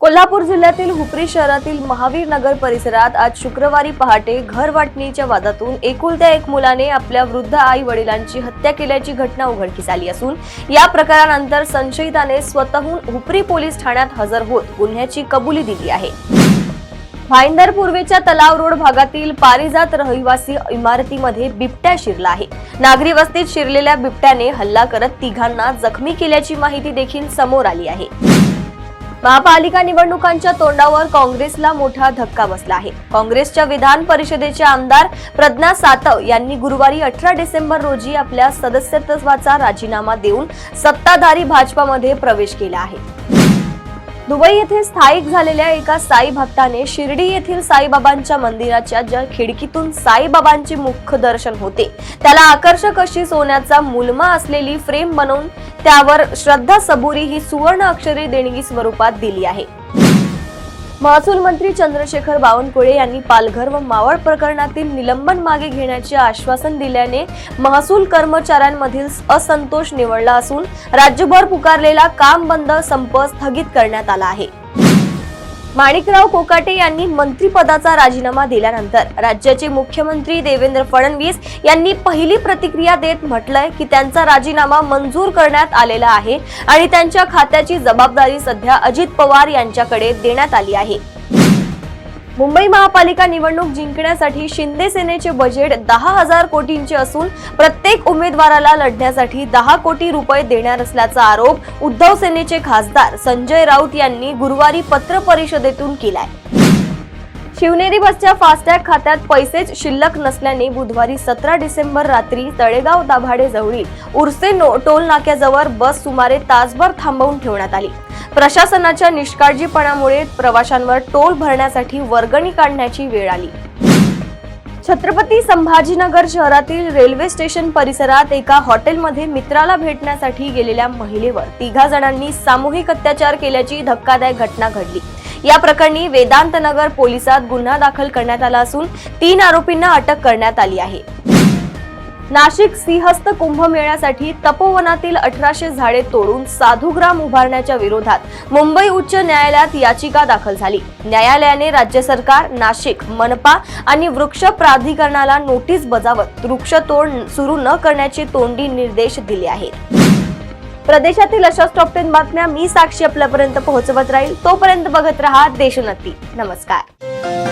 कोल्हापूर जिल्ह्यातील हुपरी शहरातील महावीर नगर परिसरात आज शुक्रवारी पहाटे घर वाटणीच्या वादातून एकुलत्या एक मुलाने आपल्या वृद्ध आई वडिलांची हत्या केल्याची घटना उघडकीस आली असून या प्रकारानंतर संशयिताने स्वतःहून हुपरी पोलीस ठाण्यात हजर होत गुन्ह्याची कबुली दिली आहे। भाईंदर पूर्वेच्या तलाव रोड भागातील पारिजात रहिवासी इमारतीमध्ये बिबट्या शिरला आहे। नागरी वस्तीत शिरलेल्या बिबट्याने हल्ला करत तिघांना जखमी केल्याची माहिती देखील समोर आली आहे। महापालिका निवडणुकांच्या तोंडावर काँग्रेसला मोठा धक्का बसला आहे। काँग्रेसच्या विधान परिषदेचे आमदार प्रज्ञा सातव यांनी गुरुवारी 18 डिसेंबर रोजी आपल्या सदस्यत्वाचा राजीनामा देऊन सत्ताधारी भाजपामध्ये प्रवेश केला आहे। दुबई येथे स्थायिक झालेल्या एका साई भक्ताने शिर्डी येथील साईबाबांच्या मंदिराच्या ज्या खिडकीतून साईबाबांचे मुख्य दर्शन होते त्याला आकर्षक अशी सोन्याचा मुलमा असलेली फ्रेम बनवून त्यावर श्रद्धा सबुरी ही सुवर्ण अक्षरे देणगी स्वरूपात दिली आहे। महसूल मंत्री चंद्रशेखर बावनकुळे यांनी पालघर व मावळ प्रकरणातील निलंबन मागे घेण्याचे आश्वासन दिल्याने महसूल कर्मचाऱ्यांमधील असंतोष निवळला असून राज्यभर पुकारलेला काम बंद संप स्थगित करण्यात आला आहे। माणिकराव कोकाटे यांनी मंत्रिपदाचा राजीनामा दिल्यानंतर राज्याचे मुख्यमंत्री देवेंद्र फडणवीस यांनी पहिली प्रतिक्रिया देत म्हटलंय की त्यांचा राजीनामा मंजूर करण्यात आलेला आहे आणि त्यांच्या खात्याची जबाबदारी सध्या अजित पवार यांच्याकडे देण्यात आली आहे। मुंबई महापालिका निवडणूक जिंकण्यासाठी शिंदे सेनेचे बजेट 10,000 कोटींचे असून प्रत्येक उमेदवाराला लढण्यासाठी 10 कोटी रुपये देणार असल्याचा आरोप उद्धव सेनेचे खासदार संजय राऊत यांनी गुरुवारी पत्र परिषदेतून केलाय। शिवनेरी बसच्या फास्टॅग खात्यात पैसेच शिल्लक नसल्याने बुधवारी 17 डिसेंबर रात्री तळेगाव दाभाडे जवळील उर्से टोल नाक्याजवळ बस सुमारे तासभर थांबवून ठेवण्यात आली। प्रशासनाच्या निष्काळजीपणामुळे प्रवाशांवर टोल भरण्यासाठी वर्गणी काढण्याची वेळ आली। छत्रपती संभाजीनगर शहरातील रेल्वे स्टेशन परिसरात एका हॉटेलमध्ये मित्राला भेटण्यासाठी गेलेल्या महिलेवर 3 जणांनी सामूहिक अत्याचार केल्याची धक्कादायक घटना घडली। या प्रकरणी वेदांत नगर पोलिसात गुन्हा दाखल करण्यात आला असून 3 आरोपींना अटक करण्यात आली आहे। नाशिक सिंहस्थ कुंभमेळ्यासाठी तपोवनातील 1800 झाडे तोडून साधुग्राम उभारण्याच्या विरोधात मुंबई उच्च न्यायालयात याचिका दाखल झाली। न्यायालयाने राज्य सरकार, नाशिक, मनपा आणि वृक्ष प्राधिकरणाला नोटीस बजावत वृक्षतोड सुरू न करण्याचे तोंडी निर्देश दिले आहेत। प्रदेशातील अशाच टॉप 10 बातम्या मी साक्षी आपल्यापर्यंत पोहोचवत राहील। तोपर्यंत बघत रहा देशोन्नती। नमस्कार।